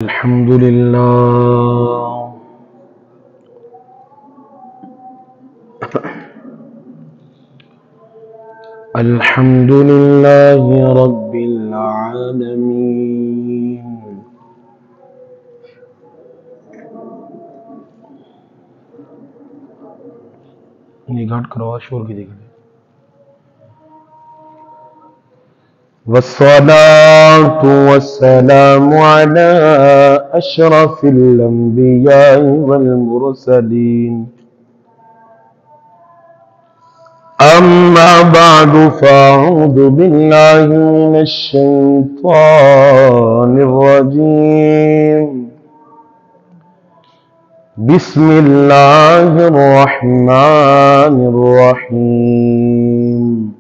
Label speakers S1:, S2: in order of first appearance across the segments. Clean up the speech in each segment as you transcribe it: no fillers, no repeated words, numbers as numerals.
S1: الحمد لله الحمد لله رب العالمين نگاٹ کروا شور کی دیکھ والصلاة والسلام على أشرف الأنبياء والمرسلين أما بعد فأعوذ بالله من الشيطان الرجيم بسم الله الرحمن الرحيم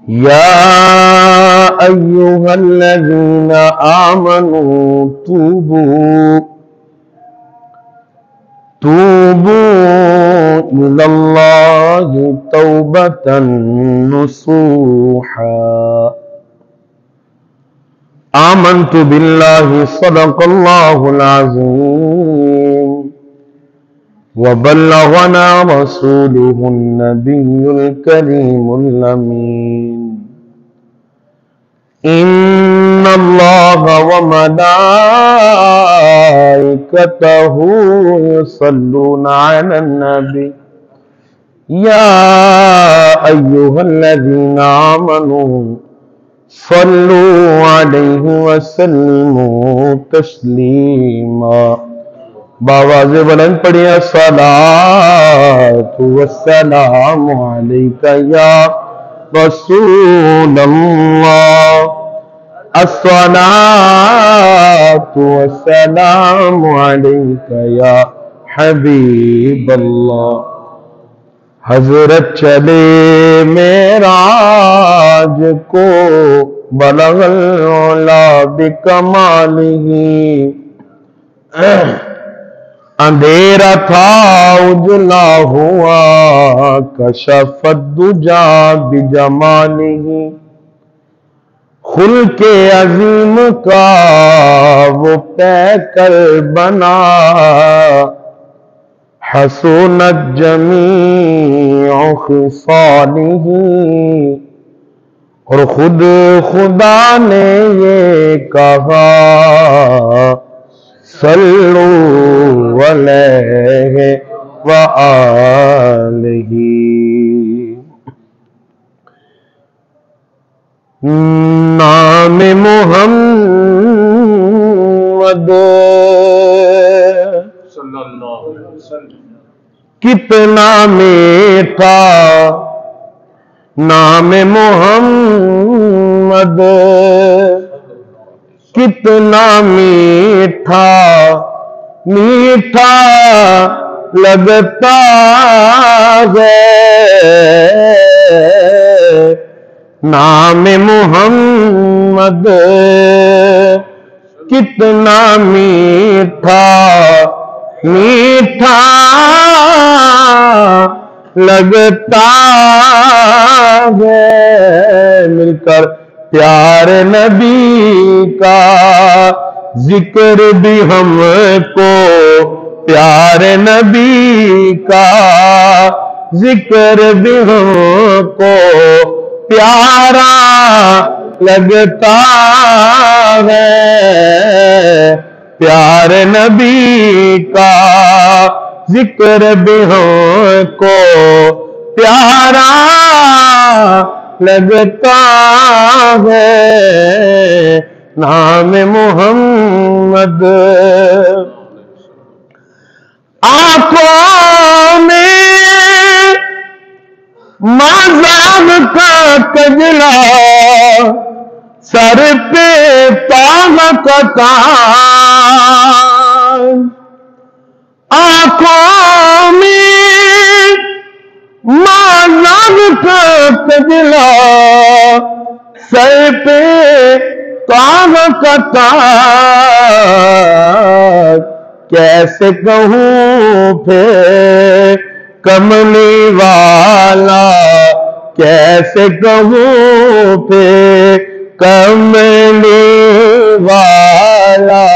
S1: يا أيها الذين آمنوا توبوا إلى الله توبة نصوحا آمنت بالله صدق الله العظيم وبلغنا رسوله النبي الكريم الأمين إن الله وملائكته يصلون على النبي يا أيها الذين آمنوا صلوا عليه وسلموا تسليما باواز بلند پڑھیں الصلاة والسلام علیکہ یا رسول اللہ الصلاة والسلام علیکہ یا حبیب اللہ حضرت چلے معراج کو بلغ العلا بکمالہ اندھیرا تھا اجلا ہوا کشف الدجا بجمالہ خلق عظیم کا وہ پیکر بنا حسنت جمیع خصالہ اور خود خدا نے یہ کہا صلو علیہ وآلہ نام محمد صلی اللہ علیہ وسلم کتنا میٹھا نام محمد کتنا میٹھا میٹھا لگتا ہے نام محمد کتنا میٹھا میٹھا لگتا ہے مل کر پیار نبی کا ذکر بھی ہم کو پیار نبی کا ذکر بھی ہم کو پیارا لگتا ہے پیار نبی کا ذکر بھی ہم کو پیارا لگتا ہے نام محمد آنکھوں میں مذہب کا کجلا سر پہ پاگ کا تاج آنکھوں میں مذہب کا کجلا سر پہ پاگ کا تاج کیسے کہوں پھر کملی والا کیسے کہوں پھر کملی والا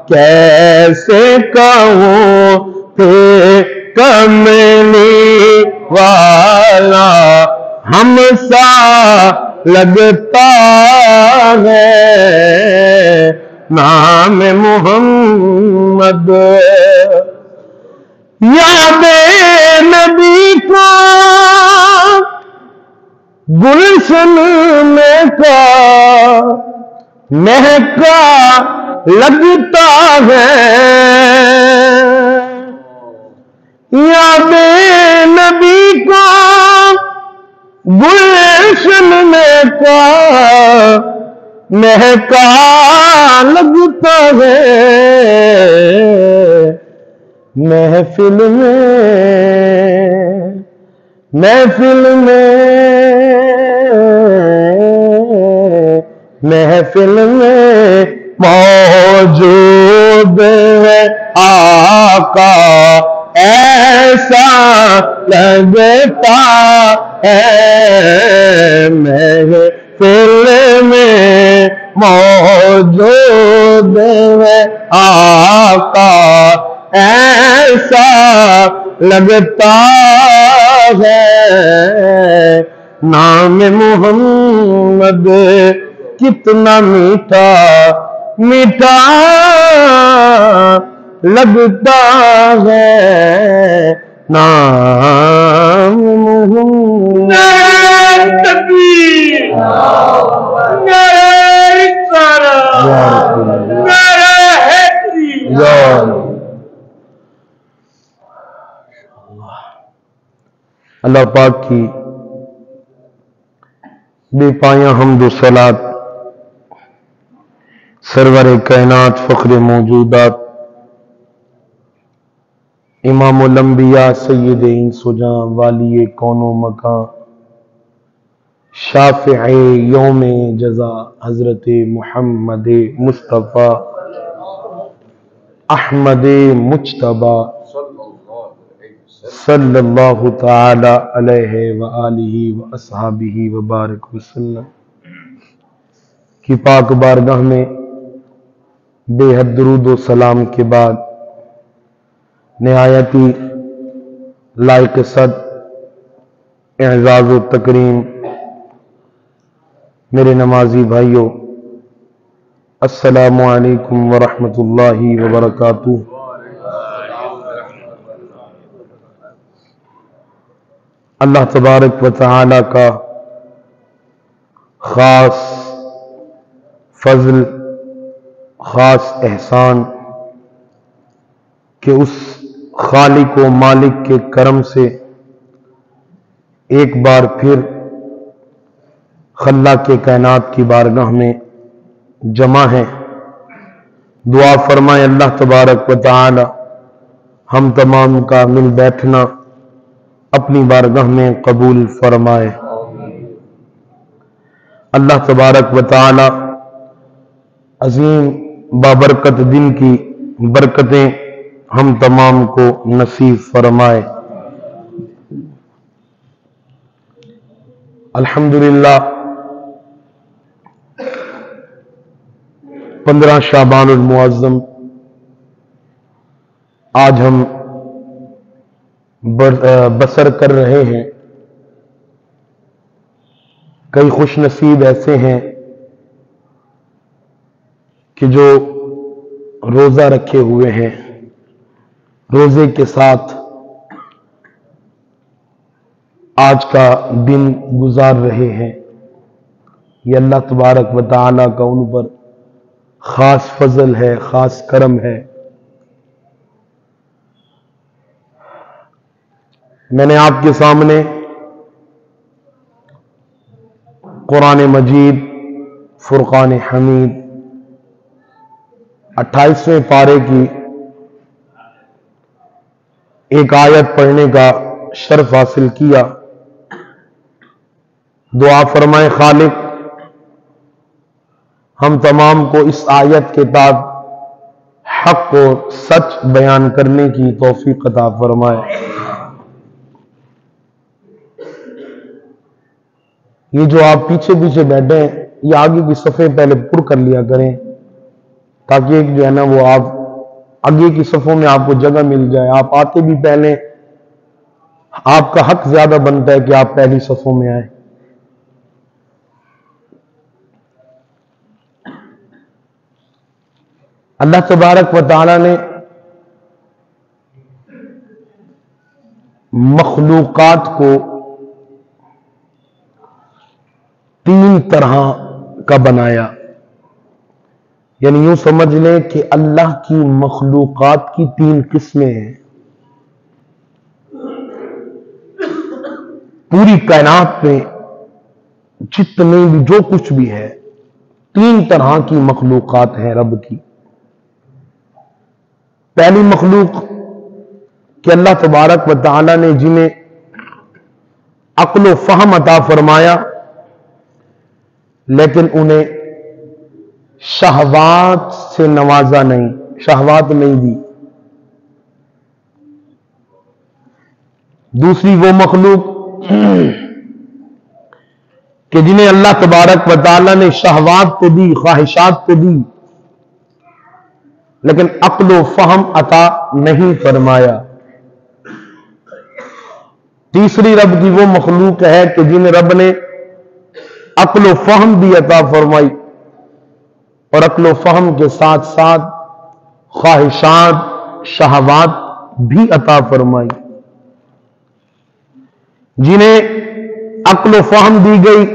S1: کیسے کہوں پھر کملی والا ہم سا لگتا ہے نام محمد یاد نبی کو گلشن میں کا مہکا لگتا ہے یاد نبی کو گلشن میں کا مہکا لگتا ہے محفل میں موجود ہے آقا ایسا لگتا ہے محفل میں موجود ہے آقا ایسا لگتا ہے نام محمد کتنا میٹھا میٹھا لگتا ہے نام محمد تکبیر نعرہ رسالت نعرہ حیدری اللہ پاک کی بے پایاں حمد و صلات سرور کائنات فخر موجودات امام الانبیاء سید انس و جاں والی کون و مکان شافع یوم جزا حضرت محمد مصطفیٰ احمد مجتبی صلی اللہ تعالی علیہ وآلہ واصحابہ وبارک وسلم کی پاک بارگاہ میں بے حد درود و سلام کے بعد نہایتی لائق صد اعزاز و تکریم میرے نمازی بھائیوں السلام علیکم ورحمۃ اللہ وبرکاتہ۔ اللہ تبارک و تعالی کا خاص فضل خاص احسان کہ اس خالق و مالک کے کرم سے ایک بار پھر خلاق کے کائنات کی بارگاہ میں جمع ہیں۔ دعا فرمائے اللہ تبارک و تعالی ہم تمام کا مل بیٹھنا اپنی بارگاہ میں قبول فرمائے۔ اللہ تبارک و تعالی عظیم بابرکت دن کی برکتیں ہم تمام کو نصیب فرمائے۔ الحمدللہ 15 شعبان المعظم آج ہم بسر کر رہے ہیں۔ کئی خوش نصیب ایسے ہیں کہ جو روزہ رکھے ہوئے ہیں، روزے کے ساتھ آج کا دن گزار رہے ہیں۔ یہ اللہ تبارک و تعالی کا ان پر خاص فضل ہے، خاص کرم ہے۔ میں نے آپ کے سامنے قرآن مجید فرقان حمید 28ویں پارے کی ایک آیت پڑھنے کا شرف حاصل کیا۔ دعا فرمائے خالق ہم تمام کو اس آیت کے تحت حق کو سچ بیان کرنے کی توفیق عطا فرمائے۔ یہ جو آپ پیچھے پیچھے بیٹھے ہیں یہ آگے کی صفیں پہلے پر کر لیا کریں تاکہ ایک جو ہے نا وہ آپ آگے کی صفوں میں آپ کو جگہ مل جائے. آپ آتے بھی پہلے، آپ کا حق زیادہ بنتا ہے کہ آپ پہلی صفوں میں آئیں. اللہ تبارک و تعالی نے مخلوقات کو 3 طرح کا بنایا. یعنی یوں سمجھ لیں کہ اللہ کی مخلوقات کی 3 قسمیں ہیں. پوری کائنات میں جتنے بھی جو کچھ بھی ہے 3 طرح کی مخلوقات ہیں رب کی. پہلی مخلوق کہ اللہ تبارک و تعالی نے جنہیں عقل و فہم عطا فرمایا لیکن انہیں شہوات سے نوازا نہیں، شہوات نہیں دی. دوسری وہ مخلوق کہ جنہیں اللہ تبارک و تعالی نے شہوات تو دی، خواہشات تو دی لیکن عقل و فہم عطا نہیں فرمایا. تیسری رب کی وہ مخلوق ہے کہ جنہیں رب نے عقل و فہم بھی عطا فرمائی اور عقل و فہم کے ساتھ ساتھ خواہشات، شہوات بھی عطا فرمائی. جنہیں عقل و فہم دی گئی،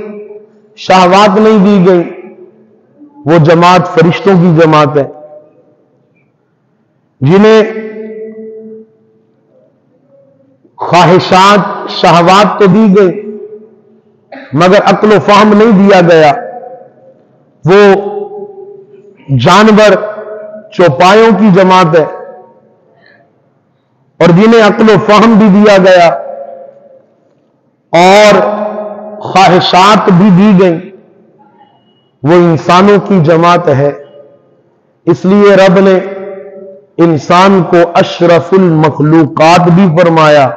S1: شہوات نہیں دی گئی، وہ جماعت فرشتوں کی جماعت ہے. جنہیں خواہشات، شہوات تو دی گئی مگر عقل و فہم نہیں دیا گیا، وہ جانور چوپایوں کی جماعت ہے. اور جنہیں عقل و فہم بھی دیا گیا اور خواہشات بھی دی گئیں وہ انسانوں کی جماعت ہے. اس لیے رب نے انسان کو اشرف المخلوقات بھی فرمایا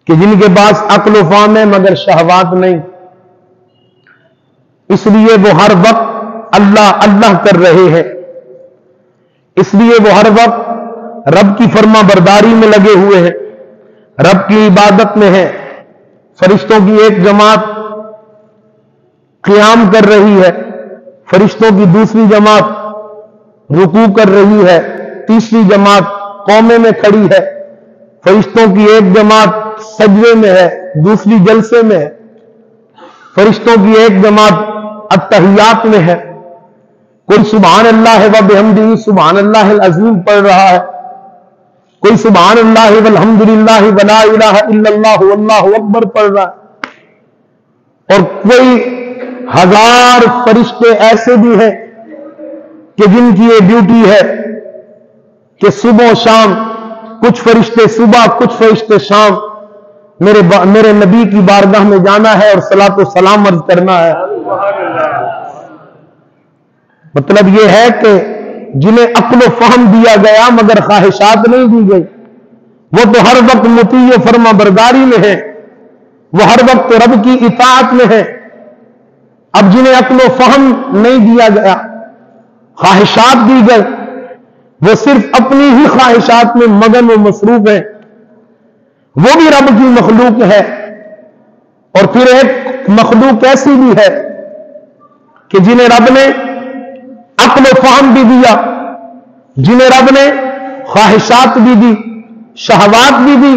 S1: کہ جن کے پاس عقل و فہم ہے مگر شہوات نہیں. اس لیے وہ ہر وقت اللہ اللہ کر رہے ہیں، اس لیے وہ ہر وقت رب کی فرما برداری میں لگے ہوئے ہیں، رب کی عبادت میں ہیں. فرشتوں کی ایک جماعت قیام کر رہی ہے، فرشتوں کی دوسری جماعت رکوع کر رہی ہے، تیسری جماعت قومے میں کھڑی ہے. فرشتوں کی ایک جماعت سجدے میں ہے، دوسری جلسے میں ہے. فرشتوں کی ایک جماعت التحیات میں ہے. کوئی سبحان اللہ و بحمدہ سبحان اللہ العظیم پڑھ رہا ہے، کوئی سبحان اللہ والحمدللہ ولا الہ الا اللہ واللہ اکبر پڑھ رہا ہے. اور کوئی 1000 فرشتے ایسے بھی ہیں کہ جن کی یہ ڈیوٹی ہے کہ صبح و شام، کچھ فرشتے صبح کچھ فرشتے شام میرے نبی کی بارگاہ میں جانا ہے اور صلاۃ و سلام عرض کرنا ہے. مطلب یہ ہے کہ جنہیں عقل و فہم دیا گیا مگر خواہشات نہیں دی گئی وہ تو ہر وقت مطیع و فرما برداری میں ہے، وہ ہر وقت رب کی اطاعت میں ہے. اب جنہیں عقل و فہم نہیں دیا گیا، خواہشات دی گئی، وہ صرف اپنی ہی خواہشات میں مگن و مصروف ہیں. وہ بھی رب کی مخلوق ہے. اور پھر ایک مخلوق ایسی بھی ہے کہ جنہیں رب نے عقل و فہم بھی دیا، جنہیں رب نے خواہشات بھی دی، شہوات بھی دی،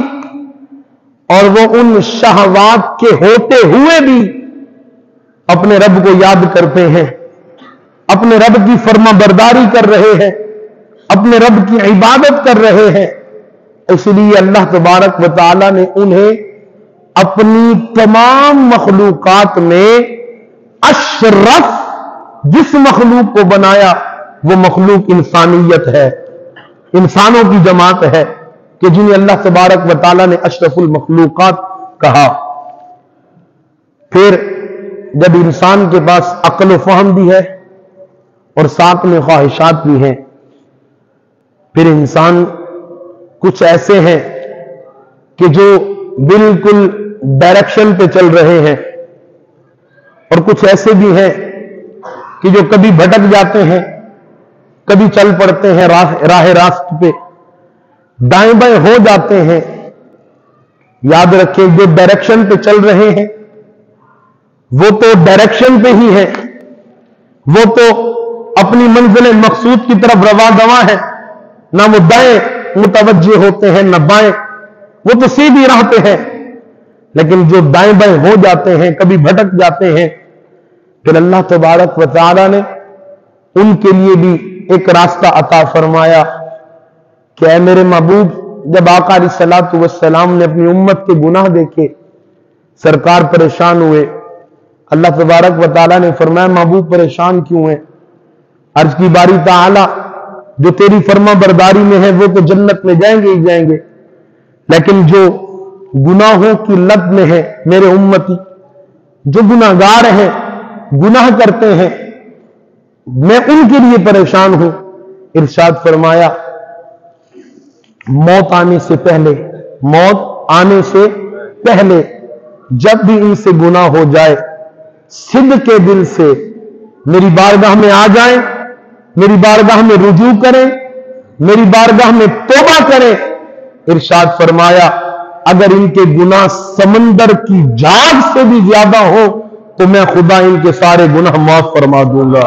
S1: اور وہ ان شہوات کے ہوتے ہوئے بھی اپنے رب کو یاد کرتے ہیں، اپنے رب کی فرما برداری کر رہے ہیں، اپنے رب کی عبادت کر رہے ہیں. اس لیے اللہ تبارک و تعالی نے انہیں اپنی تمام مخلوقات میں اشرف جس مخلوق کو بنایا وہ مخلوق انسانیت ہے، انسانوں کی جماعت ہے کہ جنہیں اللہ تبارک و تعالی نے اشرف المخلوقات کہا. پھر جب انسان کے پاس عقل و فہم بھی ہے اور ساتھ میں خواہشات بھی ہیں، پھر انسان کچھ ایسے ہیں کہ جو بالکل ڈائریکشن پہ چل رہے ہیں اور کچھ ایسے بھی ہیں کہ جو کبھی بھٹک جاتے ہیں، کبھی چل پڑتے ہیں راہ راست پہ، دائیں بائیں ہو جاتے ہیں۔ یاد رکھیں جو ڈائریکشن پہ چل رہے ہیں وہ تو ڈائریکشن پہ ہی ہے، وہ تو اپنی منزل مقصود کی طرف رواں دواں ہے، نہ وہ دائیں متوجہ ہوتے ہیں نہ بائیں، وہ تو سیدھی راہ پہ ہے۔ لیکن جو دائیں بائیں ہو جاتے ہیں، کبھی بھٹک جاتے ہیں، پھر اللہ تبارک و تعالی نے ان کے لیے بھی ایک راستہ عطا فرمایا کہ اے میرے محبوب، جب آقا علیہ الصلوۃ والسلام نے اپنی امت کے گناہ دیکھے، سرکار پریشان ہوئے، اللہ تبارک و تعالی نے فرمایا محبوب پریشان کیوں ہیں؟ عرض کی باری تعالی جو تیری فرما برداری میں ہے وہ تو جنت میں جائیں گے ہی جائیں گے، لیکن جو گناہوں کی لت میں ہے میرے امتی، جو گناہگار ہیں، گناہ کرتے ہیں، میں ان کے لیے پریشان ہوں۔ ارشاد فرمایا موت آنے سے پہلے، موت آنے سے پہلے جب بھی ان سے گناہ ہو جائے، صدق کے دل سے میری بارگاہ میں آ جائیں، میری بارگاہ میں رجوع کریں، میری بارگاہ میں توبہ کریں۔ ارشاد فرمایا اگر ان کے گناہ سمندر کی جھاگ سے بھی زیادہ ہو تو میں خدا ان کے سارے گناہ معاف فرما دوں گا۔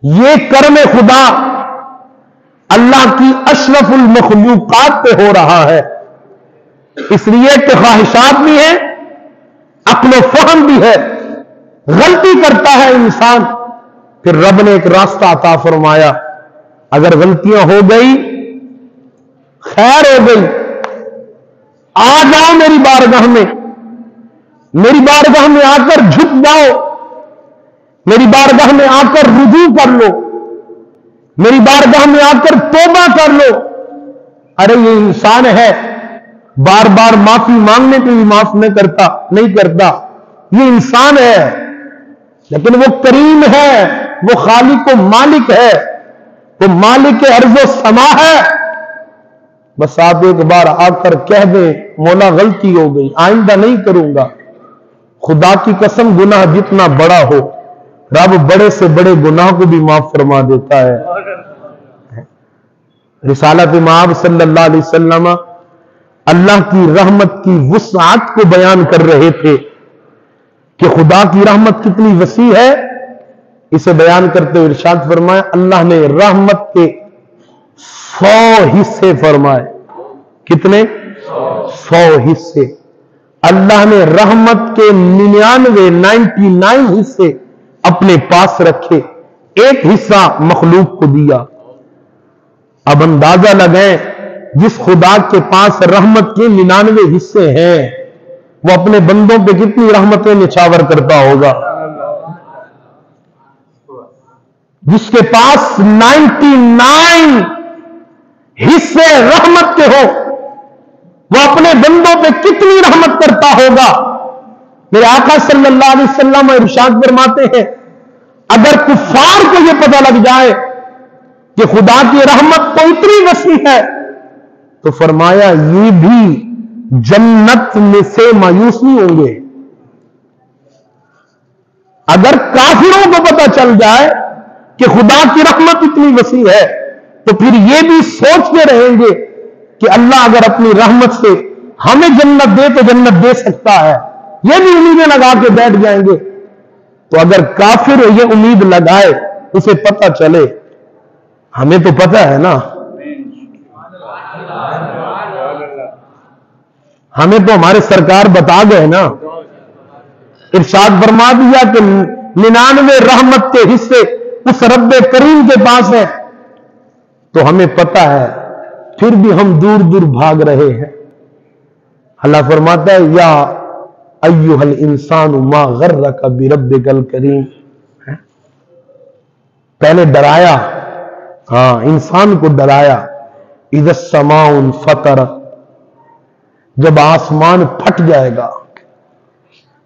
S1: یہ کرم خدا اللہ کی اشرف المخلوقات پہ ہو رہا ہے، اس لیے کہ خواہشات بھی ہیں، عقل و فہم بھی ہے، غلطی کرتا ہے انسان، پھر رب نے ایک راستہ عطا فرمایا، اگر غلطیاں ہو گئی، خیر ہو گئی، آ جاؤ میری بارگاہ میں، میری بارگاہ میں آ کر جھک جاؤ، میری بارگاہ میں آ کر رجوع کر لو، میری بارگاہ میں آ کر توبہ کر لو۔ ارے یہ انسان ہے، بار بار معافی مانگنے پہ بھی معاف نہیں کرتا، یہ انسان ہے، لیکن وہ کریم ہے، وہ خالق و مالک ہے، وہ مالک ارض و سما ہے۔ بس آپ ایک بار آ کر کہہ دیں مولا غلطی ہو گئی، آئندہ نہیں کروں گا۔ خدا کی قسم گناہ جتنا بڑا ہو رب بڑے سے بڑے گناہ کو بھی معاف فرما دیتا ہے۔ رسالت مآب صلی اللہ علیہ وسلم اللہ کی رحمت کی وسعت کو بیان کر رہے تھے کہ خدا کی رحمت کتنی وسیع ہے، اسے بیان کرتے ہوئے ارشاد فرمایا اللہ نے رحمت کے 100 حصے فرمائے۔ کتنے؟ 100 حصے۔ اللہ نے رحمت کے 99 حصے اپنے پاس رکھے، ایک حصہ مخلوق کو دیا۔ اب اندازہ لگائیں جس خدا کے پاس رحمت کے 99 حصے ہیں وہ اپنے بندوں پہ کتنی رحمتیں نچھاور کرتا ہوگا۔ جس کے پاس 99 حصے رحمت کے ہو وہ اپنے بندوں پہ کتنی رحمت کرتا ہوگا۔ میرے آقا صلی اللہ علیہ وسلم ارشاد فرماتے ہیں اگر کفار کو یہ پتہ لگ جائے کہ خدا کی رحمت تو اتنی وسیع ہے تو فرمایا یہ بھی جنت میں سے مایوس نہیں ہوں گے۔ اگر کافروں کو پتہ چل جائے کہ خدا کی رحمت اتنی وسیع ہے تو پھر یہ بھی سوچتے رہیں گے کہ اللہ اگر اپنی رحمت سے ہمیں جنت دے تو جنت دے سکتا ہے، یہ بھی امیدیں لگا کے بیٹھ جائیں گے۔ تو اگر کافر یہ امید لگائے، اسے پتہ چلے، ہمیں تو پتہ ہے نا، ہمیں تو ہمارے سرکار بتا گئے نا، ارشاد فرما دیا کہ 99 رحمت کے حصے اس رب کریم کے پاس ہیں، تو ہمیں پتہ ہے، پھر بھی ہم دور دور بھاگ رہے ہیں۔ اللہ فرماتا ہے یا ایھا الانسان ما غرک بربک الکریم، پہلے ڈرایا، ہاں انسان کو ڈرایا، اذا السماء انفطرت، جب آسمان پھٹ جائے گا،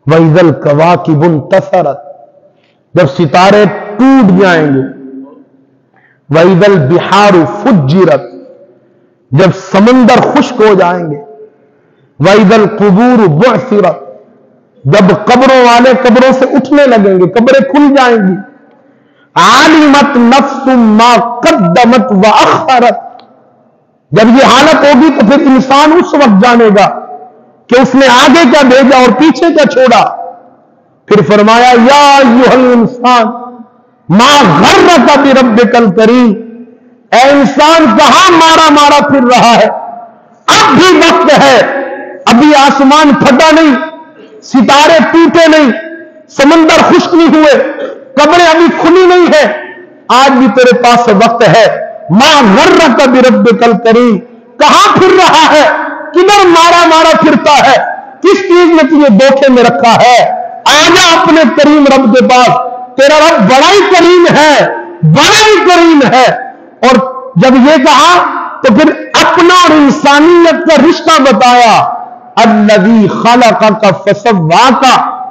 S1: وَإِذَا الْكَوَاكِبُ انتَثَرَتْ، جب ستارے ٹوٹ جائیں گے، وَإِذَا الْبِحَارُ فُجِّرَتْ، جب سمندر خشک ہو جائیں گے، وَإِذَا الْقُبُورُ بُعْثِرَتْ، جب قبروں والے قبروں سے اٹھنے لگیں گے، قبریں کھل جائیں گی. عَلِمَتْ نَفْسٌ مَا قَدَّمَتْ وَأَخَّرَتْ، جب یہ حالت ہوگی تو پھر انسان اس وقت جانے گا کہ اس نے آگے کیا بھیجا اور پیچھے کیا چھوڑا. پھر فرمایا یا ایھا الانسان ما غرک بربک الکریم، اے انسان کہاں مارا مارا پھر رہا ہے، اب بھی وقت ہے، ابھی آسمان پھٹا نہیں، ستارے ٹوٹے نہیں، سمندر خشک نہیں ہوئے، قبریں ابھی کھلی نہیں ہے، آج بھی تیرے پاس وقت ہے. ما غرک بربک الکریم، کہاں پھر رہا ہے، کدھر مارا مارا پھرتا ہے، کس چیز نے تجھے دھوکے میں رکھا ہے. آجا اپنے کریم رب کے پاس، تیرا رب بڑا ہی کریم ہے، بڑا ہی کریم ہے. اور جب یہ کہا تو پھر اپنا اور انسانیت کا رشتہ بتایا. الذی خلقک فسواک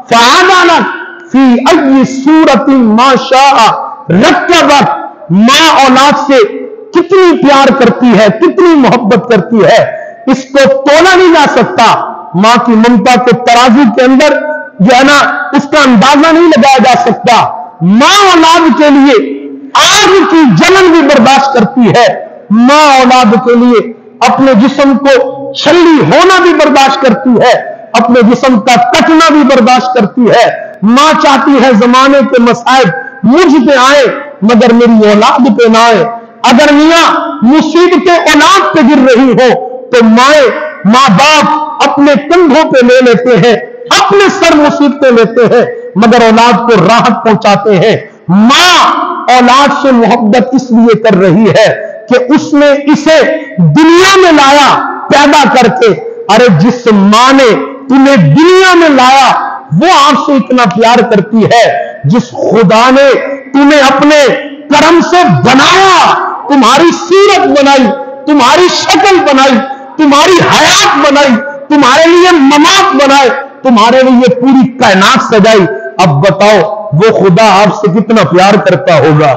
S1: فعدلک فی ای صورت ما شاء رکبک. ماں اولاد سے کتنی پیار کرتی ہے، کتنی محبت کرتی ہے، اس کو تولا نہیں جا سکتا. ماں کی ممتا کو ترازو کے اندر جو ہے نا اس کا اندازہ نہیں لگایا جا سکتا. ماں اولاد کے لیے آگ کی جلن بھی برداشت کرتی ہے، ماں اولاد کے لیے اپنے جسم کو چھلی ہونا بھی برداشت کرتی ہے، اپنے جسم کا کٹنا بھی برداشت کرتی ہے. ماں چاہتی ہے زمانے کے مصائب مجھ پہ آئے مگر میری اولاد پہ نہ آئے. اگر میاں مصیبتیں اولاد پہ گر رہی ہو تو ماں باپ اپنے کندھوں پہ لے لیتے ہیں، اپنے سر مصیبتیں لیتے ہیں مگر اولاد کو راحت پہنچاتے ہیں. ماں اولاد سے محبت اس لیے کر رہی ہے کہ اس نے اسے دنیا میں لایا پیدا کر کے. ارے جس ماں نے تمہیں دنیا میں لایا وہ آپ سے اتنا پیار کرتی ہے. جس خدا نے تمہیں اپنے کرم سے بنایا، تمہاری صورت بنائی، تمہاری شکل بنائی، تمہاری حیات بنائی، تمہارے لیے ممات بنائے، تمہارے لیے پوری کائنات سجائی، اب بتاؤ وہ خدا آپ سے کتنا پیار کرتا ہوگا.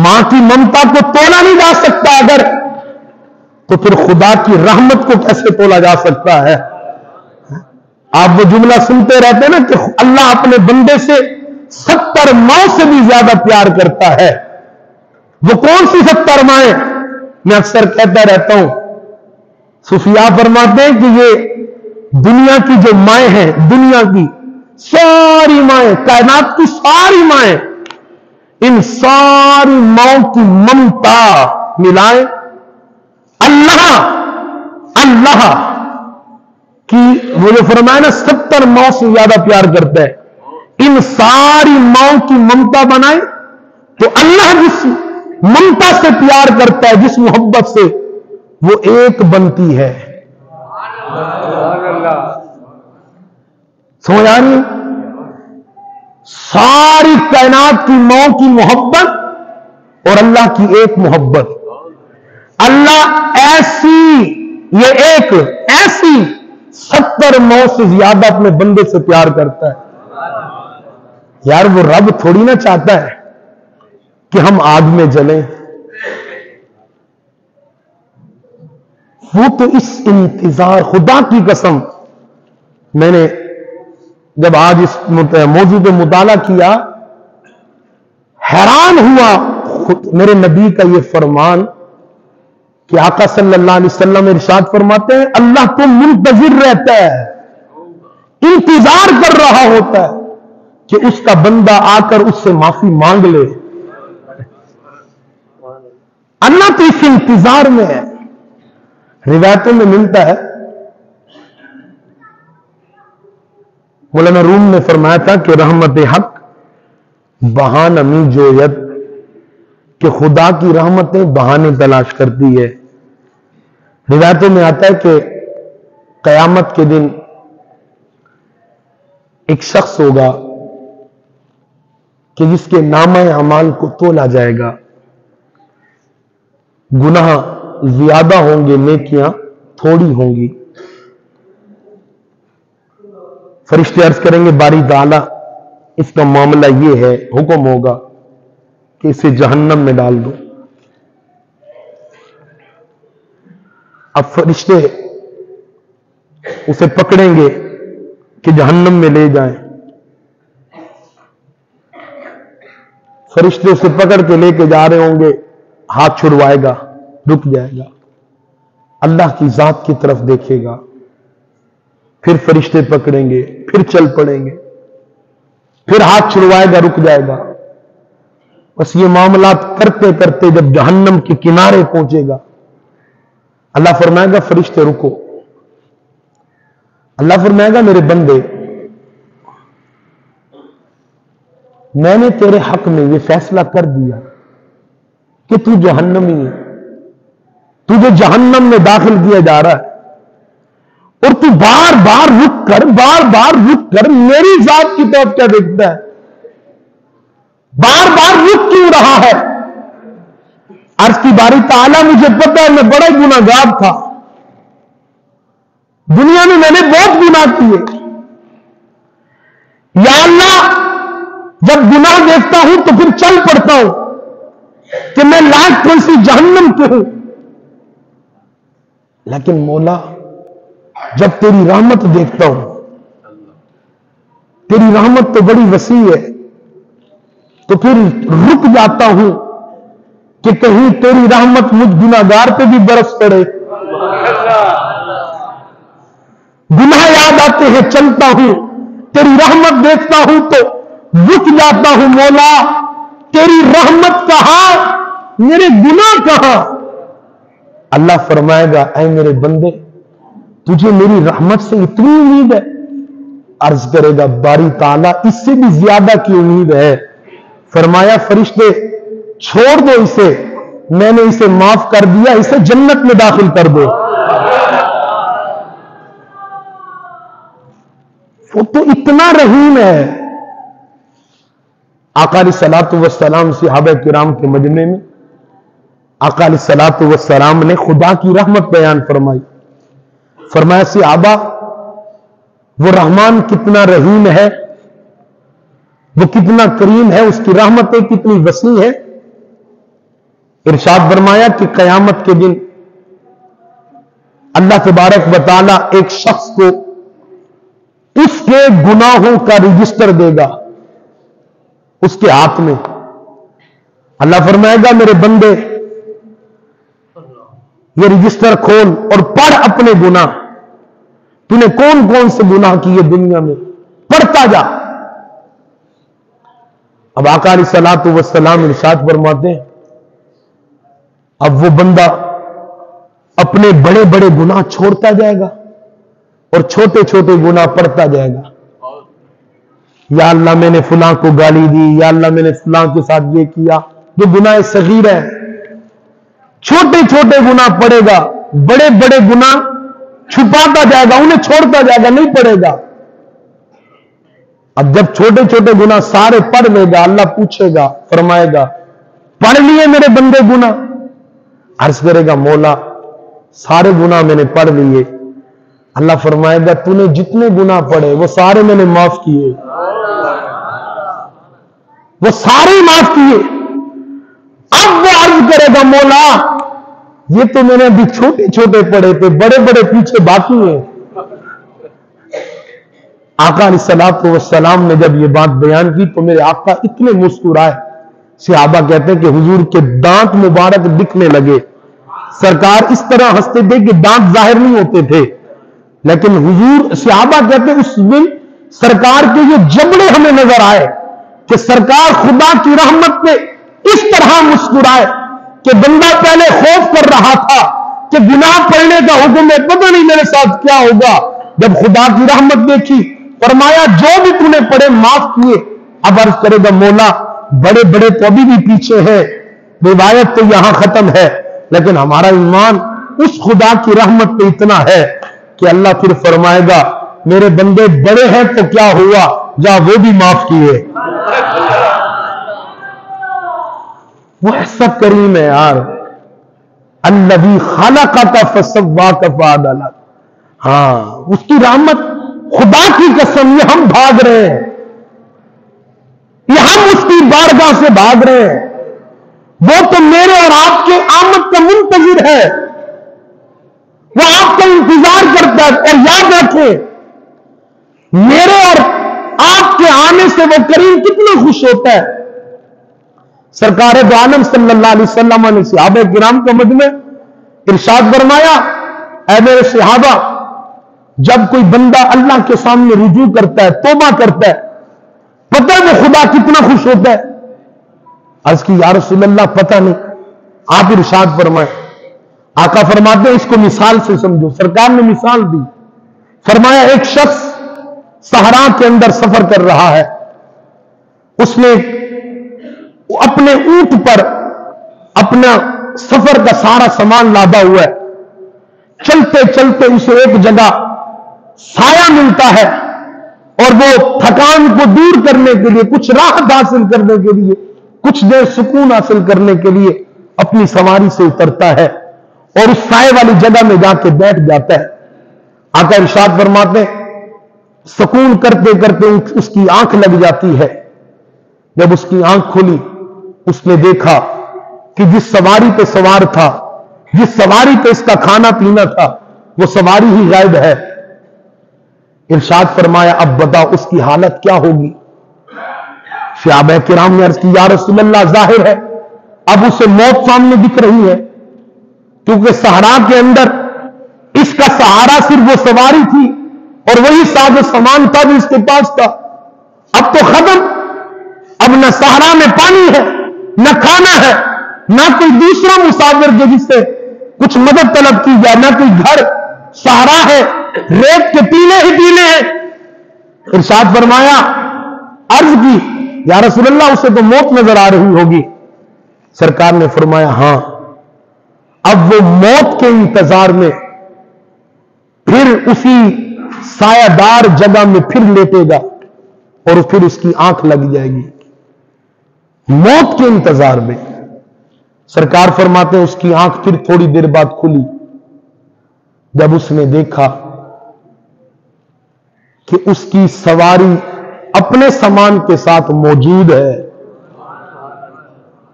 S1: ماں کی ممتا کو تولا نہیں جا سکتا اگر، تو پھر خدا کی رحمت کو کیسے تولا جا سکتا ہے. آپ وہ جملہ سنتے رہتے نا کہ اللہ اپنے بندے سے 70 ماؤں سے بھی زیادہ پیار کرتا ہے. وہ کون سی 70 مائیں؟ میں اکثر کہتا رہتا ہوں، صوفیاء فرماتے ہیں کہ یہ دنیا کی جو مائیں ہیں، دنیا کی ساری مائیں، کائنات کی ساری مائیں، ان ساری ماؤں کی ممتا ملائیں اللہ کی وہ جو فرمایا نا 70 ماؤں سے زیادہ پیار کرتا ہے، ان ساری ماؤں کی ممتا بنائے تو اللہ جس ممتا سے پیار کرتا ہے، جس محبت سے، وہ ایک بنتی ہے. سمجھ آ رہی؟ ساری کائنات کی ماؤں کی محبت اور اللہ کی ایک محبت. اللہ ایسی، یہ ایک ایسی 70 ماؤں سے زیادہ اپنے بندے سے پیار کرتا ہے. یار وہ رب تھوڑی نہ چاہتا ہے کہ ہم آگ میں جلیں، وہ تو اس انتظار، خدا کی قسم میں نے جب آج اس موضوع پہ مطالعہ کیا حیران ہوا. میرے نبی کا یہ فرمان کہ آقا صلی اللہ علیہ وسلم ارشاد فرماتے ہیں اللہ تو منتظر رہتا ہے، انتظار کر رہا ہوتا ہے کہ اس کا بندہ آ کر اس سے معافی مانگ لے. اللہ تو اس انتظار میں ہے. روایتوں میں ملتا ہے، مولانا روم نے فرمایا تھا کہ رحمت حق بہانہ می جویت، کہ خدا کی رحمتیں بہانے تلاش کرتی ہے. روایتوں میں آتا ہے کہ قیامت کے دن ایک شخص ہوگا کہ جس کے نامہ اعمال کو تولا جائے گا، گناہ زیادہ ہوں گے، نیکیاں تھوڑی ہوں گی. فرشتے عرض کریں گے باری تعالیٰ اس کا معاملہ یہ ہے، حکم ہوگا کہ اسے جہنم میں ڈال دو. اب فرشتے اسے پکڑیں گے کہ جہنم میں لے جائیں. فرشتے اسے پکڑ کے لے کے جا رہے ہوں گے, ہاتھ چھڑوائے گا, رک جائے گا, اللہ کی ذات کی طرف دیکھے گا, پھر فرشتے پکڑیں گے, پھر چل پڑیں گے, پھر ہاتھ چھڑوائے گا, رک جائے گا. بس یہ معاملات کرتے کرتے جب جہنم کے کنارے پہنچے گا, اللہ فرمائے گا فرشتے رکو. اللہ فرمائے گا میرے بندے, میں نے تیرے حق میں یہ فیصلہ کر دیا کہ تو جہنمی ہے, تجھے جہنم میں داخل کیا جا رہا ہے, اور تو بار بار رک کر میری ذات کی طرف کیا دیکھتا ہے, بار بار رک کیوں رہا ہے؟ عرض کی باری تعالیٰ مجھے پتا ہے میں بڑا گناہگار تھا, دنیا میں نے بہت گناہ کیے. یا اللہ جب گناہ دیکھتا ہوں تو پھر چل پڑتا ہوں کہ میں لائق کون سی جہنم کے ہوں. لیکن مولا جب تیری رحمت دیکھتا ہوں, تیری رحمت تو بڑی وسیع ہے, تو پھر رک جاتا ہوں کہ کہیں تیری رحمت مجھ گناہگار پہ بھی برس پڑے. گناہ یاد آتے ہیں چلتا ہوں, تیری رحمت دیکھتا ہوں تو رک جاتا ہوں. مولا تیری رحمت کہاں, میرے گناہ کہاں؟ اللہ فرمائے گا اے میرے بندے تجھے میری رحمت سے اتنی امید ہے؟ عرض کرے گا باری تعالیٰ اس سے بھی زیادہ کی امید ہے. فرمایا فرشتے چھوڑ دو اسے, میں نے اسے معاف کر دیا, اسے جنت میں داخل کر دو. وہ تو اتنا رحیم ہے. آقا علیہ الصلوۃ والسلام صحابہ کرام کے مجمع میں آقا علیہ الصلوۃ والسلام نے خدا کی رحمت بیان فرمائی. فرمایا صحابہ وہ رحمان کتنا رحیم ہے, وہ کتنا کریم ہے, اس کی رحمتیں کتنی وسیع ہے. ارشاد فرمایا کہ قیامت کے دن اللہ تبارک و تعالی ایک شخص کو اس کے گناہوں کا رجسٹر دے گا اس کے ہاتھ میں. اللہ فرمائے گا میرے بندے یہ رجسٹر کھول اور پڑھ اپنے گناہ, تو نے کون کون سے گناہ کیے دنیا میں, پڑھتا جا. اب آقا علیہ الصلوۃ والسلام ارشاد فرماتے ہیں اب وہ بندہ اپنے بڑے بڑے گناہ چھوڑتا جائے گا اور چھوٹے چھوٹے گناہ پڑھتا جائے گا. یا اللہ میں نے فلاں کو گالی دی, یا اللہ میں نے فلاں کے ساتھ یہ کیا, جو گناہ صغیر ہے. چھوٹے چھوٹے گناہ پڑے گا, بڑے بڑے گناہ چھپاتا جائے گا, انہیں چھوڑتا جائے گا, نہیں پڑے گا. اب جب چھوٹے چھوٹے گناہ سارے پڑھ لے گا, اللہ پوچھے گا, فرمائے گا پڑھ لیے میرے بندے گناہ؟ عرض کرے گا مولا سارے گناہ میں نے پڑھ لیے. اللہ فرمائے گا تو نے جتنے گناہ پڑھے وہ سارے میں نے معاف کیے, وہ سارے معاف کیے. اب وہ عرض کرے گا مولا یہ تو میں نے ابھی چھوٹے چھوٹے پڑھے تھے, بڑے بڑے پیچھے باقی ہیں. آقا علیہ الصلوۃ والسلام نے جب یہ بات بیان کی تو میرے آقا اتنے مسکرائے, صحابہ کہتے ہیں کہ حضور کے دانت مبارک دکھنے لگے. سرکار اس طرح ہنستے تھے کہ دانت ظاہر نہیں ہوتے تھے, لیکن حضور صحابہ کہتے ہیں اس دن سرکار کے یہ جبڑے ہمیں نظر آئے کہ سرکار خدا کی رحمت پہ اس طرح مسکرائے کہ بندہ پہلے خوف کر رہا تھا کہ گناہ پڑھنے کا حکم ہے, پتہ نہیں میرے ساتھ کیا ہوگا. جب خدا کی رحمت دیکھی فرمایا جو بھی تو نے پڑھے معاف کیے. اب عرض کرے گا مولا بڑے بڑے تو ابھی بھی پیچھے ہیں, روایت تو یہاں ختم ہے, لیکن ہمارا ایمان اس خدا کی رحمت پہ اتنا ہے کہ اللہ پھر فرمائے گا میرے بندے بڑے ہیں تو کیا ہوا, جا وہ بھی معاف کیے. وہ ایسا کریم ہے یار, الذی خلقک فسواک فعدلک. ہاں اس کی رحمت, خدا کی قسم یہ ہم بھاگ رہے ہیں, یہ ہم اس کی بارگاہ سے بھاگ رہے ہیں. وہ تو میرے اور آپ کے آمد کا منتظر ہے, وہ آپ کا انتظار کرتا ہے. اور یاد رکھیں میرے اور آپ کے آنے سے وہ کریم کتنا خوش ہوتا ہے. سرکار دو عالم صلی اللہ علیہ وسلم نے صحابہ کرام کے مجمع ارشاد فرمایا اے میرے صحابہ جب کوئی بندہ اللہ کے سامنے رجوع کرتا ہے توبہ کرتا ہے پتہ ہے وہ خدا کتنا خوش ہوتا ہے. عرض کی یا رسول اللہ پتہ نہیں. آپ ارشاد فرمائیں. آقا فرماتے ہیں اس کو مثال سے سمجھو. سرکار نے مثال دی. فرمایا ایک شخص صحرا کے اندر سفر کر رہا ہے. اس نے اپنے اونٹ پر اپنا سفر کا سارا سامان لادا ہوا ہے. چلتے چلتے اسے ایک جگہ سایہ ملتا ہے اور وہ تھکان کو دور کرنے کے لیے کچھ راحت حاصل کرنے کے لیے کچھ دیر سکون حاصل کرنے کے لیے اپنی سواری سے اترتا ہے اور اس سائے والی جگہ میں جا کے بیٹھ جاتا ہے. آقا ارشاد فرماتے ہیں سکون کرتے کرتے اس کی آنکھ لگ جاتی ہے. جب اس کی آنکھ کھلی اس نے دیکھا کہ جس سواری پہ سوار تھا جس سواری پہ اس کا کھانا پینا تھا وہ سواری ہی غائب ہے. ارشاد فرمایا اب بتاؤ اس کی حالت کیا ہوگی. صحابہ کرام نے عرض کی یا رسول اللہ ظاہر ہے اب اسے موت سامنے دکھ رہی ہے کیونکہ صحرا کے اندر اس کا سہارا صرف وہ سواری تھی اور وہی ساز و سامان تھا جو اس کے پاس تھا. اب تو ختم. اب نہ صحرا میں پانی ہے نہ کھانا ہے نہ کوئی دوسرا مسافر جو جس سے کچھ مدد طلب کی جائے نہ کوئی گھر. صحرا ہے ریت کے ٹیلے ہی ٹیلے ہیں. ارشاد فرمایا عرض کی یا رسول اللہ اسے تو موت نظر آ رہی ہوگی. سرکار نے فرمایا ہاں اب وہ موت کے انتظار میں پھر اسی سایہ دار جگہ میں پھر لیٹے گا اور پھر اس کی آنکھ لگ جائے گی. موت کے انتظار میں. سرکار فرماتے ہیں اس کی آنکھ پھر تھوڑی دیر بعد کھلی. جب اس نے دیکھا کہ اس کی سواری اپنے سامان کے ساتھ موجود ہے.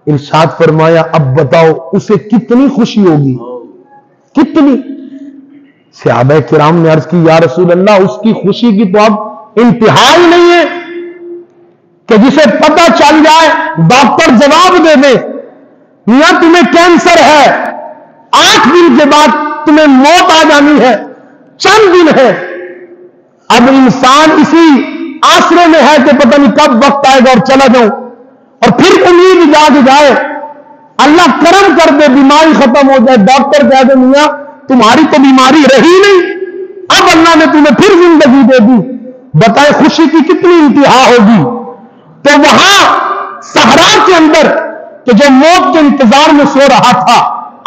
S1: ارشاد فرمایا اب بتاؤ اسے کتنی خوشی ہوگی. کتنی. صحابہ کرام نے عرض کی یا رسول اللہ اس کی خوشی کی تو اب انتہا ہی نہیں ہے کہ جسے پتہ چل جائے ڈاکٹر جواب دے دے میاں تمہیں کینسر ہے 8 دن کے بعد تمہیں موت آ جانی ہے چند دن ہے. اب انسان اسی آسرے میں ہے کہ پتہ نہیں کب وقت آئے گا اور چلا جاؤں اور پھر امید جاگ جائے اللہ کرم کر دے بیماری ختم ہو جائے ڈاکٹر کہہ دے میاں تمہاری تو بیماری رہی نہیں اب اللہ نے تمہیں پھر زندگی دے دی. بتائے خوشی کی کتنی انتہا ہوگی. تو وہاں صحرا کے اندر کہ جو موت کے انتظار میں سو رہا تھا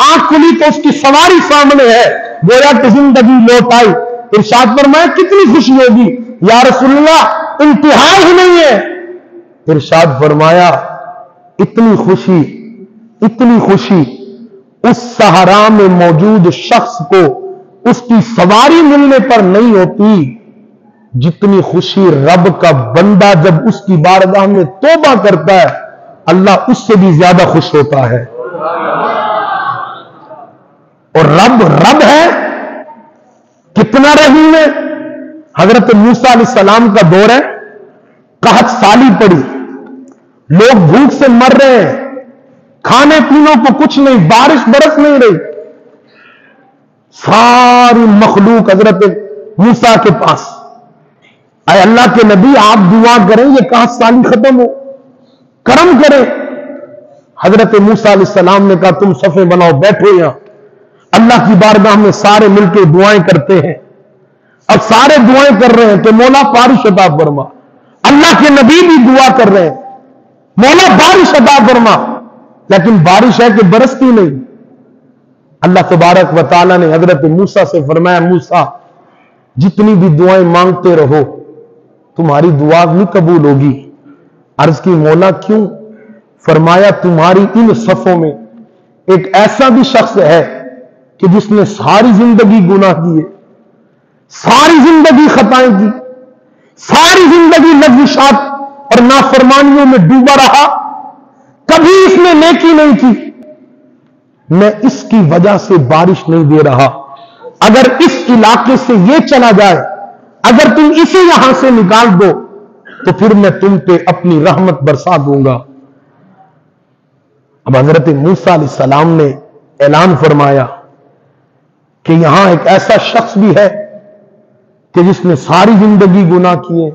S1: آنکھ کھلی تو اس کی سواری سامنے ہے گویا کہ زندگی لوٹ آئی. ارشاد فرمایا کتنی خوشی ہوگی. یا رسول اللہ انتہا ہی نہیں ہے. ارشاد فرمایا اتنی خوشی اس صحرا میں موجود شخص کو اس کی سواری ملنے پر نہیں ہوتی جتنی خوشی رب کا بندہ جب اس کی بارگاہ میں توبہ کرتا ہے اللہ اس سے بھی زیادہ خوش ہوتا ہے. اور رب ہے کتنا رحیم ہے. حضرت موسیٰ علیہ السلام کا دور ہے قحط سالی پڑی لوگ بھوک سے مر رہے ہیں کھانے پینوں کو کچھ نہیں بارش برس نہیں رہی. ساری مخلوق حضرت موسیٰ کے پاس اے اللہ کے نبی آپ دعا کریں یہ قحط سالی ختم ہو کرم کریں. حضرت موسیٰ علیہ السلام نے کہا تم صفیں بناؤ بیٹھو یہاں. اللہ کی بارگاہ میں سارے مل کے دعائیں کرتے ہیں. اب سارے دعائیں کر رہے ہیں تو مولا بارش عطا فرما. اللہ کے نبی بھی دعا کر رہے ہیں مولا بارش عطا فرما لیکن بارش ہے کہ برستی نہیں. اللہ تبارک و تعالیٰ نے حضرت موسیٰ سے فرمایا موسیٰ جتنی بھی دعائیں مانگتے رہو تمہاری دعا بھی قبول ہوگی. عرض کی مولا کیوں؟ فرمایا تمہاری ان صفوں میں ایک ایسا بھی شخص ہے کہ جس نے ساری زندگی گناہ کیے ساری زندگی خطائیں کی ساری زندگی لغزشات اور نافرمانیوں میں ڈوبا رہا کبھی اس نے نیکی نہیں کی. میں اس کی وجہ سے بارش نہیں دے رہا اگر اس علاقے سے یہ چلا جائے، اگر تم اسے یہاں سے نکال دو تو پھر میں تم پہ اپنی رحمت برسا دوں گا۔ اب حضرت موسیٰ علیہ السلام نے اعلان فرمایا کہ یہاں ایک ایسا شخص بھی ہے کہ جس نے ساری زندگی گناہ کیے،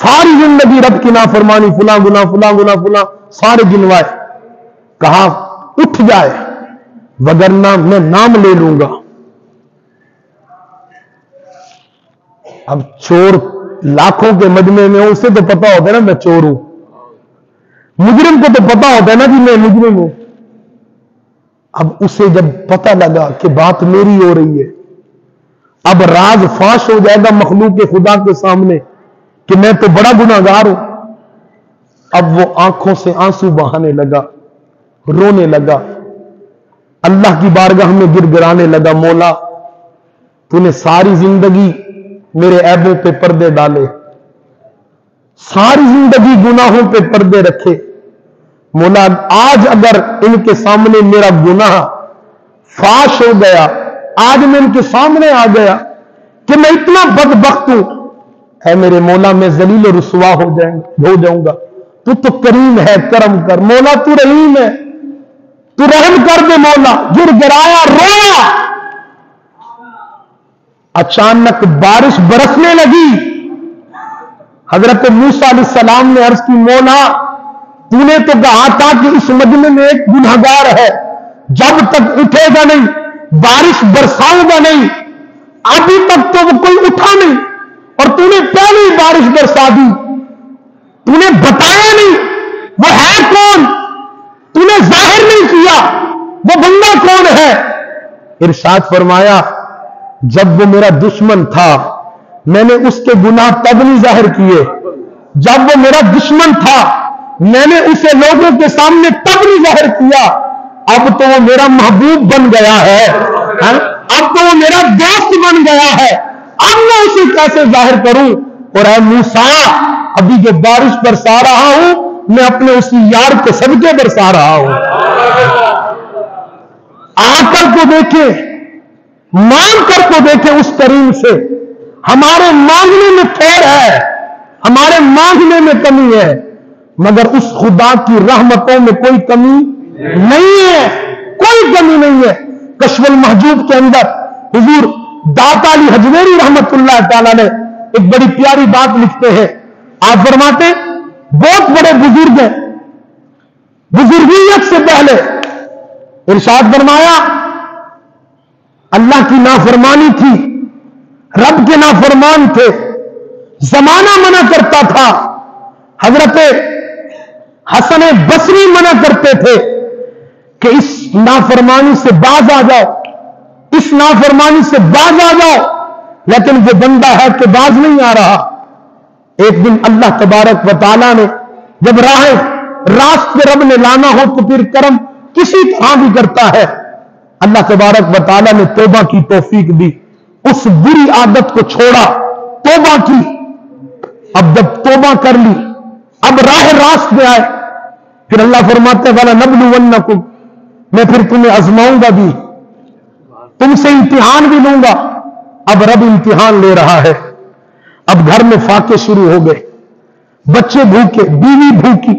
S1: ساری زندگی رب کی نافرمانی، فلاں گناہ فلاں گناہ فلاں سارے گنوائے، کہا اٹھ جائے وگرنہ میں نام لے لوں گا۔ اب چور لاکھوں کے مجمع میں اسے تو پتا ہوتا ہے نا میں چور ہوں، مجرم کو تو پتا ہوتا ہے نا کہ میں مجرم ہوں۔ اب اسے جب پتا لگا کہ بات میری ہو رہی ہے، اب راز فاش ہو جائے گا مخلوق خدا کے سامنے کہ میں تو بڑا گناہگار ہوں۔ اب وہ آنکھوں سے آنسو بہانے لگا، رونے لگا، اللہ کی بارگاہ میں گر گرانے لگا، مولا تو نے ساری زندگی میرے عیبوں پہ پردے ڈالے، ساری زندگی گناہوں پہ پردے رکھے، مولا آج اگر ان کے سامنے میرا گناہ فاش ہو گیا، آج میں ان کے سامنے آ گیا کہ میں اتنا بدبخت ہوں، اے میرے مولا میں ذلیل و رسوا ہو جاؤں گا، تو کریم ہے، کرم کر مولا، تو رحیم ہے، تو رحم کر دے مولا۔ گر گرایا، رویا، اچانک بارش برسنے لگی۔ حضرت موسیٰ علیہ السلام نے عرض کی مولا تو نے تو کہا تھا کہ اس مجمع میں ایک گنہگار ہے، جب تک اٹھے گا نہیں بارش برساؤں گا نہیں، ابھی تک تو وہ کوئی اٹھا نہیں اور تو نے پہلی بارش برسا دی، تو نے بتایا نہیں وہ ہے کون، تو نے ظاہر نہیں کیا وہ بندہ کون ہے۔ ارشاد فرمایا جب وہ میرا دشمن تھا میں نے اس کے گناہ تب نہیں ظاہر کیے، جب وہ میرا دشمن تھا میں نے اسے لوگوں کے سامنے تب نہیں ظاہر کیا، اب تو وہ میرا محبوب بن گیا ہے، اب تو وہ میرا دوست بن گیا ہے، اب میں اسے کیسے ظاہر کروں۔ اور اے موسیٰ ابھی جو بارش برسا رہا ہوں میں اپنے اسی یار کے صدقے برسا رہا ہوں۔ آ کر کو دیکھیں، مانگ کر کو دیکھیں اس کریم سے۔ ہمارے مانگنے میں خیر ہے، ہمارے مانگنے میں کمی ہے، مگر اس خدا کی رحمتوں میں کوئی کمی نہیں ہے، کوئی کمی نہیں ہے۔ کشف المحجوب کے اندر حضور داتا علی حجویری رحمت اللہ تعالی نے ایک بڑی پیاری بات لکھتے ہیں۔ آپ فرماتے بہت بڑے بزرگ ہیں، بزرگیت سے پہلے ارشاد فرمایا اللہ کی نافرمانی تھی، رب کے نافرمان تھے، زمانہ منع کرتا تھا، حضرت حسن بصری منع کرتے تھے کہ اس نافرمانی سے باز آ جاؤ، اس نافرمانی سے باز آ جاؤ، لیکن وہ بندہ ہے کہ باز نہیں آ رہا۔ ایک دن اللہ تبارک و تعالیٰ نے جب راست پہ رب نے لانا ہو تو پھر کرم کسی طرح بھی کرتا ہے، اللہ تبارک و تعالیٰ نے توبہ کی توفیق دی، اس بری عادت کو چھوڑا، توبہ کی۔ اب جب توبہ کر لی، اب راست پہ آئے، پھر اللہ فرماتے ہیں وَلَنَبْلُوَنَّكُمْ، میں پھر تمہیں آزماؤں گا بھی، تم سے امتحان بھی لوں گا۔ اب رب امتحان لے رہا ہے، اب گھر میں فاقے شروع ہو گئے، بچے بھوکے، بیوی بھوکی،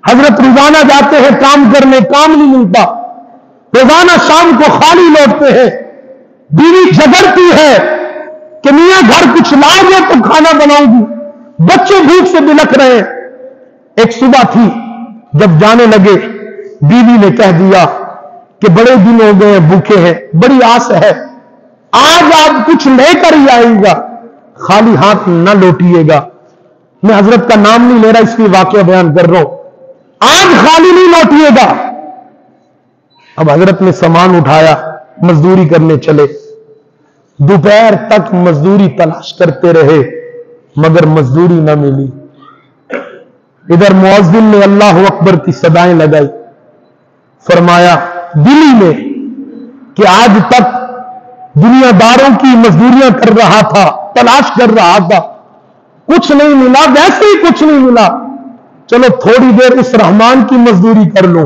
S1: حضرت روزانہ جاتے ہیں کام کرنے، کام نہیں ملتا، روزانہ شام کو خالی لوٹتے ہیں، بیوی جھگڑتی ہے کہ میاں گھر کچھ لا گیا تو کھانا بناؤں گی، بچے بھوک سے بلک رہے۔ ایک صبح تھی جب جانے لگے، بیوی نے کہہ دیا کہ بڑے دن ہو گئے ہیں بھوکے ہیں، بڑی آس ہے، آج آپ کچھ لے کر ہی آئے گا، خالی ہاتھ نہ لوٹیے گا۔ میں حضرت کا نام نہیں لے رہا، اس لیے واقعہ بیان کر رہا ہوں، آج خالی نہیں لوٹیے گا۔ اب حضرت نے سامان اٹھایا، مزدوری کرنے چلے، دوپہر تک مزدوری تلاش کرتے رہے مگر مزدوری نہ ملی۔ ادھر مؤذن نے اللہ اکبر کی صدائیں لگائی، فرمایا دلی میں کہ آج تک دنیا داروں کی مزدوریاں کر رہا تھا، تلاش کر رہا تھا، کچھ نہیں ملا، ویسے ہی کچھ نہیں ملا، چلو تھوڑی دیر اس رحمان کی مزدوری کر لو۔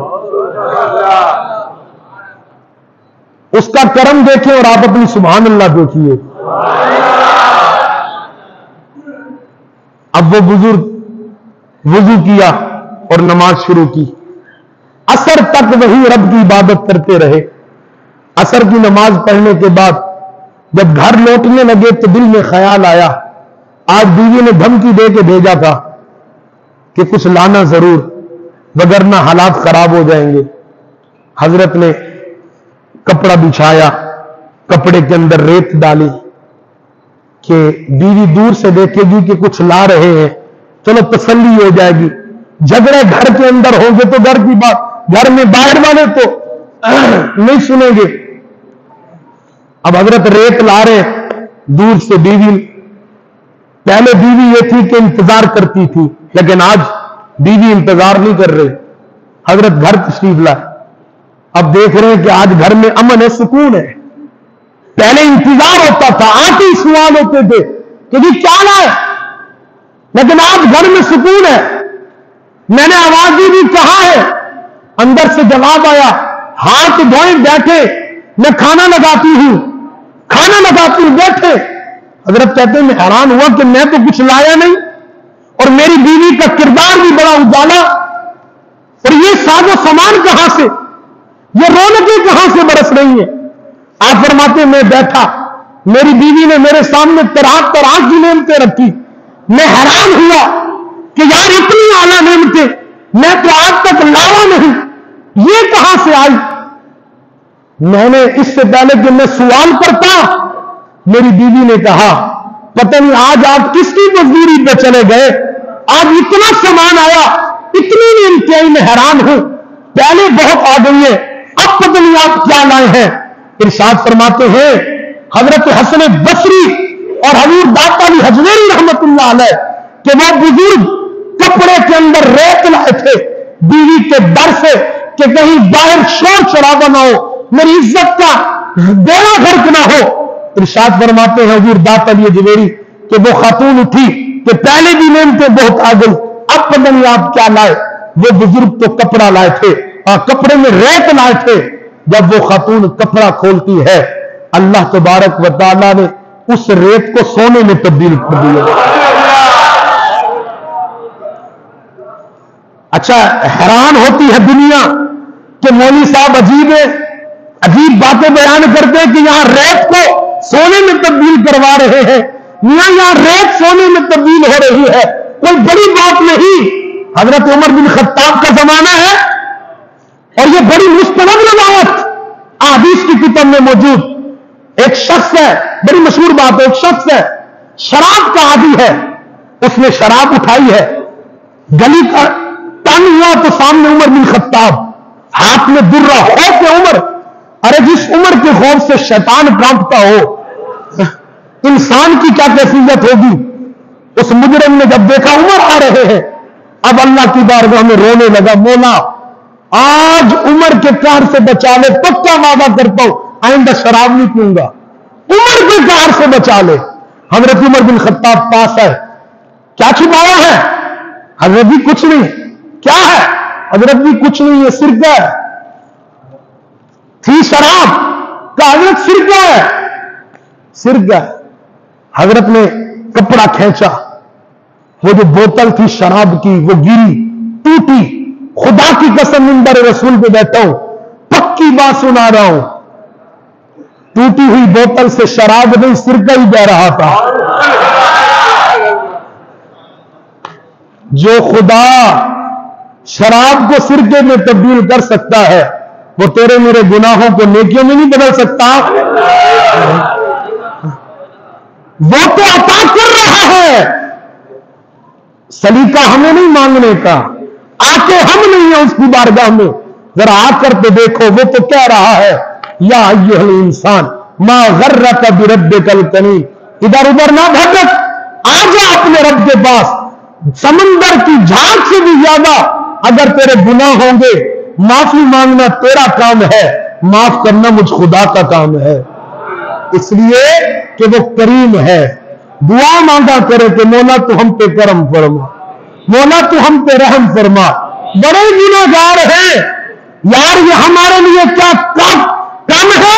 S1: اس کا کرم دیکھیں اور آپ اپنی سبحان اللہ دیکھیے. اب وہ بزرگ وضو کیا اور نماز شروع کی. عصر تک وہی رب کی عبادت کرتے رہے. عصر کی نماز پڑھنے کے بعد جب گھر لوٹنے لگے تو دل میں خیال آیا، آج بیوی نے دھمکی دے کے بھیجا تھا کہ کچھ لانا ضرور، وگرنہ حالات خراب ہو جائیں گے. حضرت نے کپڑا بچھایا، کپڑے کے اندر ریت ڈالی کہ بیوی دور سے دیکھے گی کہ کچھ لا رہے ہیں، چلو تسلی ہو جائے گی. جھگڑے گھر کے اندر ہوں گے تو گھر کی بات، گھر میں باہر والے تو نہیں سنیں گے. اب حضرت ریت لا رہے دور سے. بیوی پہلے بیوی یہ تھی کہ انتظار کرتی تھی، لیکن آج بیوی انتظار نہیں کر رہے. حضرت گھر تشریف لائے. اب دیکھ رہے ہیں کہ آج گھر میں امن ہے، سکون ہے. پہلے انتظار ہوتا تھا، آتے ہی سوال ہوتے تھے کہ جی کیا لائے، لیکن آج گھر میں سکون ہے. میں نے آواز دی بھی کہا ہے، اندر سے جواب آیا ہاتھ دھوئیں بیٹھے، میں کھانا لگاتی ہوں بیٹھے. حضرت کہتے ہیں میں حیران ہوا کہ میں تو کچھ لایا نہیں اور میری بیوی کا کردار بھی بڑا اجالا، اور یہ ساز و سامان کہاں سے، یہ رونقیں کہاں سے برس رہی ہیں. آپ فرماتے ہیں میں بیٹھا، میری بیوی نے میرے سامنے طرح طرح کی نعمتیں رکھی. میں حیران ہوا کہ یار اتنی اعلیٰ نعمتیں میں تو آج تک لایا نہیں، یہ کہاں سے آئی. میں نے اس سے پہلے کہ میں سوال کرتا، میری بیوی نے کہا پتہ نہیں آج آپ کس کی مزدوری پہ چلے گئے، آج اتنا سامان آیا، اتنی نعمتیں، میں حیران ہوں. پہلے بہت آ گئی ہے، اب پتہ نہیں آپ کیا لائے ہیں. ارشاد فرماتے ہیں حضرت حسن بصری اور حضور داتا علی حجویری رحمت اللہ علیہ کہ وہ بزرگ کپڑے کے اندر ریت لائے تھے بیوی کے ڈر سے کہ کہیں باہر شور شرابہ نہ ہو، میری عزت کا بیڑا غرق نہ ہو. ارشاد فرماتے ہیں حضور داتا علی حجویری کہ وہ خاتون اٹھی کہ پہلے بھی نعمتیں بہت آ گئی، اب پتہ نہیں آپ کیا لائے. وہ بزرگ تو کپڑا لائے تھے اور کپڑے میں ریت لائے تھے. جب وہ خاتون کپڑا کھولتی ہے، اللہ تبارک و تعالیٰ نے اس ریت کو سونے میں تبدیل کر دیا. اچھا حیران ہوتی ہے دنیا کہ مولوی صاحب عجیب باتیں بیان کرتے ہیں کہ یہاں ریت کو سونے میں تبدیل کروا رہے ہیں. یہاں ریت سونے میں تبدیل ہو رہی ہے، کوئی بڑی بات نہیں. حضرت عمر بن خطاب کا زمانہ ہے اور یہ بڑی مستند روایت احادیث کی کتاب میں موجود. ایک شخص ہے، بڑی مشہور بات ہے، ایک شخص ہے شراب کا عادی ہے، اس نے شراب اٹھائی ہے، گلی کا ٹن ہوا تو سامنے عمر بن خطاب، ہاتھ میں درہ ہو کہ عمر، ارے جس عمر کے خوف سے شیطان کانپتا ہو انسان کی کیا کیفیت ہوگی. اس مجرم نے جب دیکھا عمر آ رہے ہیں، اب اللہ کی بارگاہ میں رونے لگا، مولا آج عمر کے قہر سے بچا لے، پکا وعدہ کرتا ہوں آئندہ شراب نہیں پیوں گا، عمر کے قہر سے بچا لے. حضرت عمر بن خطاب پاس ہے، کیا چھپایا ہے؟ حضرت بھی کچھ نہیں. کیا ہے؟ حضرت بھی کچھ نہیں، یہ سرکہ ہے. تھی شراب کا حضرت سرکہ ہے، سرکہ. حضرت نے کپڑا کھینچا، وہ جو بوتل تھی شراب کی وہ گری، ٹوٹی. خدا کی قسم منبر رسول پہ بیٹھا ہوں، پکی بات سنا رہا ہوں، ٹوٹی ہوئی بوتل سے شراب نہیں سرکہ ہی بہ رہا تھا. جو خدا شراب کو سرکے میں تبدیل کر سکتا ہے وہ تیرے میرے گناہوں کو نیکیوں میں نہیں بدل سکتا. وہ تو عطا کر رہا ہے، سلیقہ ہمیں نہیں مانگنے کا، آ کے ہم نہیں ہیں اس کی بارگاہ میں. ذرا آ کر کے دیکھو، وہ تو کہہ رہا ہے یا ایھا الانسان ما غرک بربک الکریم، ادھر ادھر نہ بھٹک، آ جا اپنے رب کے پاس. سمندر کی جھاگ سے بھی زیادہ اگر تیرے گناہ ہوں گے، معافی مانگنا تیرا کام ہے، معاف کرنا مجھ خدا کا کام ہے. اس لیے کہ وہ کریم ہے. دعا مانگا کرے کہ مولا تو ہم پہ کرم فرما، مولا تو ہم پہ رحم فرما. بڑے گنہگار ہیں یار، یہ ہمارے لیے کیا کم ہے